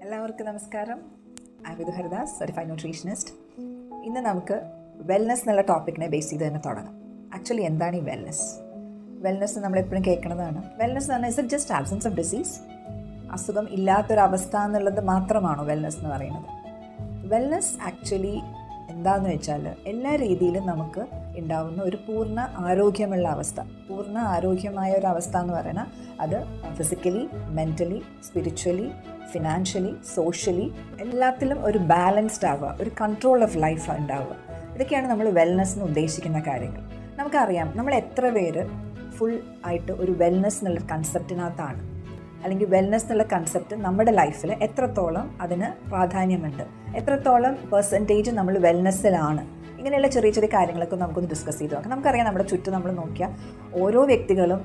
എല്ലാവർക്കും നമസ്കാരം. I Vidhu Haridas, certified nutritionist. ഇന്ന് നമുക്ക് വെൽനെസ് എന്നുള്ള ടോപ്പിക്കിനെ ബേസ് ചെയ്ത് തന്നെ തുടങ്ങാം. ആക്ച്വലി എന്താണ് ഈ വെൽനെസ് നമ്മളെപ്പോഴും കേൾക്കുന്നതാണ്. വെൽനെസ് എന്ന് പറഞ്ഞാൽ is it just absence of disease? അസുഖം ഇല്ലാത്തൊരവസ്ഥ എന്നുള്ളത് മാത്രമാണോ വെൽനെസ് എന്ന് പറയുന്നത്? വെൽനെസ് ആക്ച്വലി എന്താണെന്ന് വെച്ചാൽ എല്ലാ രീതിയിലും നമുക്ക് ഉണ്ടാവുന്ന ഒരു പൂർണ്ണ ആരോഗ്യമുള്ള അവസ്ഥ. പൂർണ്ണ ആരോഗ്യമായ ഒരു അവസ്ഥ എന്ന് പറയുന്നത് അത് physically, mentally, spiritually, financially, socially എല്ലാത്തിലും ഒരു ബാലൻസ്ഡ് ആവുക, ഒരു കൺട്രോൾ ഓഫ് ലൈഫ് ഉണ്ടാവുക. ഇതൊക്കെയാണ് നമ്മൾ വെൽനെസ് എന്ന് ഉദ്ദേശിക്കുന്ന കാര്യങ്ങൾ. നമുക്കറിയാം നമ്മൾ എത്ര പേര് ഫുൾ ആയിട്ട് ഒരു വെൽനെസ് എന്നുള്ള കൺസെപ്റ്റിനകത്താണ്, അല്ലെങ്കിൽ വെൽനെസ് എന്നുള്ള കൺസെപ്റ്റ് നമ്മുടെ ലൈഫിൽ എത്രത്തോളം അതിന് പ്രാധാന്യമുണ്ട്, എത്രത്തോളം പെർസെൻറ്റേജ് നമ്മൾ വെൽനെസ്സിലാണ്. ഇങ്ങനെയുള്ള ചെറിയ ചെറിയ കാര്യങ്ങളൊക്കെ നമുക്കൊന്ന് ഡിസ്കസ് ചെയ്ത് നോക്കാം. നമുക്കറിയാം നമ്മുടെ ചുറ്റും നമ്മൾ നോക്കിയാൽ ഓരോ വ്യക്തികളും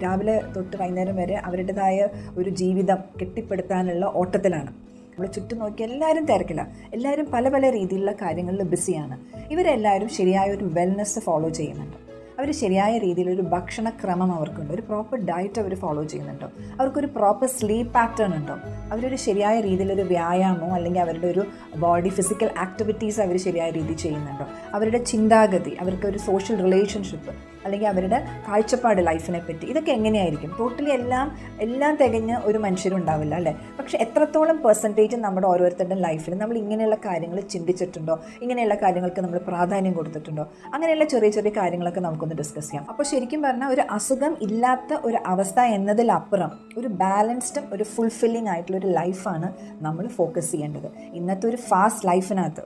രാവിലെ തൊട്ട് വൈകുന്നേരം വരെ അവരുടേതായ ഒരു ജീവിതം കെട്ടിപ്പടുത്താനുള്ള ഓട്ടത്തിലാണ്. നമ്മൾ ചുറ്റും നോക്കി എല്ലാവരും തിരക്കില്ല, എല്ലാവരും പല പല രീതിയിലുള്ള കാര്യങ്ങളിൽ ബിസിയാണ്. ഇവരെല്ലാവരും ശരിയായ ഒരു വെൽനെസ് ഫോളോ ചെയ്യുന്നുണ്ട്. അവർ ശരിയായ രീതിയിലൊരു ഭക്ഷണക്രമം അവർക്കുണ്ട്, ഒരു പ്രോപ്പർ ഡയറ്റ് അവർ ഫോളോ ചെയ്യുന്നുണ്ടോ, അവർക്കൊരു പ്രോപ്പർ സ്ലീപ്പ് പാറ്റേൺ ഉണ്ടോ, അവരൊരു ശരിയായ രീതിയിലൊരു വ്യായാമമോ അല്ലെങ്കിൽ അവരുടെ ഒരു ബോഡി ഫിസിക്കൽ ആക്ടിവിറ്റീസ് അവർ ശരിയായ രീതിയിൽ ചെയ്യുന്നുണ്ടോ, അവരുടെ ചിന്താഗതി, അവർക്കൊരു സോഷ്യൽ റിലേഷൻഷിപ്പ് അല്ലെങ്കിൽ അവരുടെ കാഴ്ചപ്പാട് ലൈഫിനെ പറ്റി, ഇതൊക്കെ എങ്ങനെയായിരിക്കും? ടോട്ടലി എല്ലാം തികഞ്ഞ ഒരു മനുഷ്യരുണ്ടാവില്ല അല്ലേ? പക്ഷേ എത്രത്തോളം പെർസെൻറ്റേജ് നമ്മുടെ ഓരോരുത്തരുടെ ലൈഫിൽ നമ്മൾ ഇങ്ങനെയുള്ള കാര്യങ്ങൾ ചിന്തിച്ചിട്ടുണ്ടോ, ഇങ്ങനെയുള്ള കാര്യങ്ങൾക്ക് നമ്മൾ പ്രാധാന്യം കൊടുത്തിട്ടുണ്ടോ? അങ്ങനെയുള്ള ചെറിയ ചെറിയ കാര്യങ്ങളൊക്കെ നമുക്കൊന്ന് ഡിസ്കസ് ചെയ്യാം. അപ്പോൾ ശരിക്കും പറഞ്ഞാൽ ഒരു അസുഖം ഇല്ലാത്ത ഒരു അവസ്ഥ എന്നതിലപ്പുറം ഒരു ബാലൻസ്ഡും ഒരു ഫുൾഫില്ലിംഗ് ആയിട്ടുള്ളൊരു ലൈഫാണ് നമ്മൾ ഫോക്കസ് ചെയ്യേണ്ടത്. ഇന്നത്തെ ഒരു ഫാസ്റ്റ് ലൈഫിനകത്ത്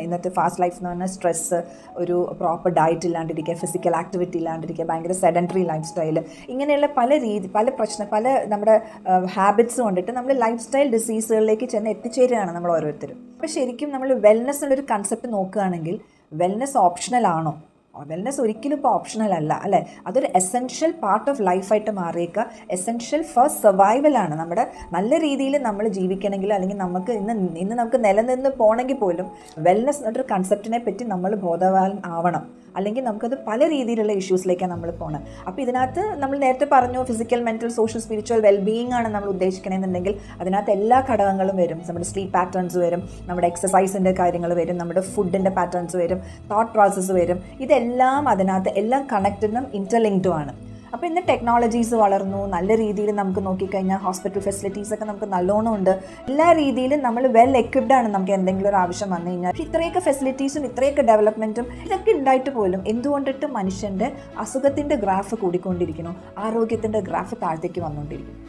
ഇന്നത്തെ ഫാസ്റ്റ് ലൈഫ് എന്ന് പറഞ്ഞാൽ സ്ട്രെസ്സ്, ഒരു പ്രോപ്പർ ഡയറ്റ് ഇല്ലാണ്ടിരിക്കുക, ഫിസിക്കൽ ആക്ടിവിറ്റി ഇല്ലാണ്ടിരിക്കുക, ഭയങ്കര സെഡൻറ്ററി ലൈഫ് സ്റ്റൈൽ, ഇങ്ങനെയുള്ള പല നമ്മുടെ ഹാബിറ്റ്സ് കൊണ്ടിട്ട് നമ്മൾ ലൈഫ് സ്റ്റൈൽ ഡിസീസുകളിലേക്ക് ചെന്ന് എത്തിച്ചേരുകയാണ് നമ്മൾ ഓരോരുത്തരും. അപ്പോൾ ശരിക്കും നമ്മൾ വെൽനെസ് എന്നുള്ളൊരു കൺസെപ്റ്റ് നോക്കുകയാണെങ്കിൽ വെൽനെസ് ഓപ്ഷണൽ ആണോ? വെൽനെസ് ഒരിക്കലും ഇപ്പോൾ ഓപ്ഷണൽ അല്ല അല്ലേ? അതൊരു എസെൻഷ്യൽ പാർട്ട് ഓഫ് ലൈഫായിട്ട് മാറിയേക്കുക. എസെൻഷ്യൽ ഫോർ സർവൈവലാണ്. നമ്മുടെ നല്ല രീതിയിൽ നമ്മൾ ജീവിക്കണമെങ്കിൽ അല്ലെങ്കിൽ നമുക്ക് ഇന്ന് നമുക്ക് നിലനിന്ന് പോകണമെങ്കിൽ പോലും വെൽനെസ് എന്നൊരു കൺസെപ്റ്റിനെ പറ്റി നമ്മൾ ബോധവാൻ ആവണം. അല്ലെങ്കിൽ നമുക്കത് പല രീതിയിലുള്ള ഇഷ്യൂസിലേക്കാണ് നമ്മൾ പോകുന്നത്. അപ്പോൾ ഇതിനകത്ത് നമ്മൾ നേരത്തെ പറഞ്ഞു physical, mental, social, spiritual wellbeing ആണ് നമ്മൾ ഉദ്ദേശിക്കണമെന്നുണ്ടെങ്കിൽ അതിനകത്ത് എല്ലാ ഘടകങ്ങളും വരും. നമ്മുടെ സ്ലീപ്പ് പാറ്റേൺസ് വരും, നമ്മുടെ എക്സസൈസിൻ്റെ കാര്യങ്ങൾ വരും, നമ്മുടെ ഫുഡിൻ്റെ പാറ്റേൺസ് വരും, തോട്ട് പ്രോസസ്സ് വരും. ഇതെല്ലാം അതിനകത്ത് എല്ലാം കണക്റ്റഡും ഇൻ്റർലിങ്ക്ഡും ആണ്. അപ്പോൾ ഇന്ന് ടെക്നോളജീസ് വളർന്നു, നല്ല രീതിയിൽ നമുക്ക് നോക്കിക്കഴിഞ്ഞാൽ ഹോസ്പിറ്റൽ ഫെസിലിറ്റീസൊക്കെ നമുക്ക് നല്ലോണം ഉണ്ട്. എല്ലാ രീതിയിലും നമ്മൾ വെൽ എക്വിപ്ഡ് ആണ്. നമുക്ക് എന്തെങ്കിലും ഒരു ആവശ്യം വന്നു കഴിഞ്ഞാൽ ഇത്രയൊക്കെ ഫെസിലിറ്റീസും ഇത്രയൊക്കെ ഡെവലപ്മെൻറ്റും ഇതൊക്കെ ഉണ്ടായിട്ട് പോലും എന്തുകൊണ്ടിട്ട് മനുഷ്യൻ്റെ അസുഖത്തിൻ്റെ ഗ്രാഫ് കൂടിക്കൊണ്ടിരിക്കുന്നു, ആരോഗ്യത്തിൻ്റെ ഗ്രാഫ് താഴത്തേക്ക് വന്നുകൊണ്ടിരിക്കുന്നു.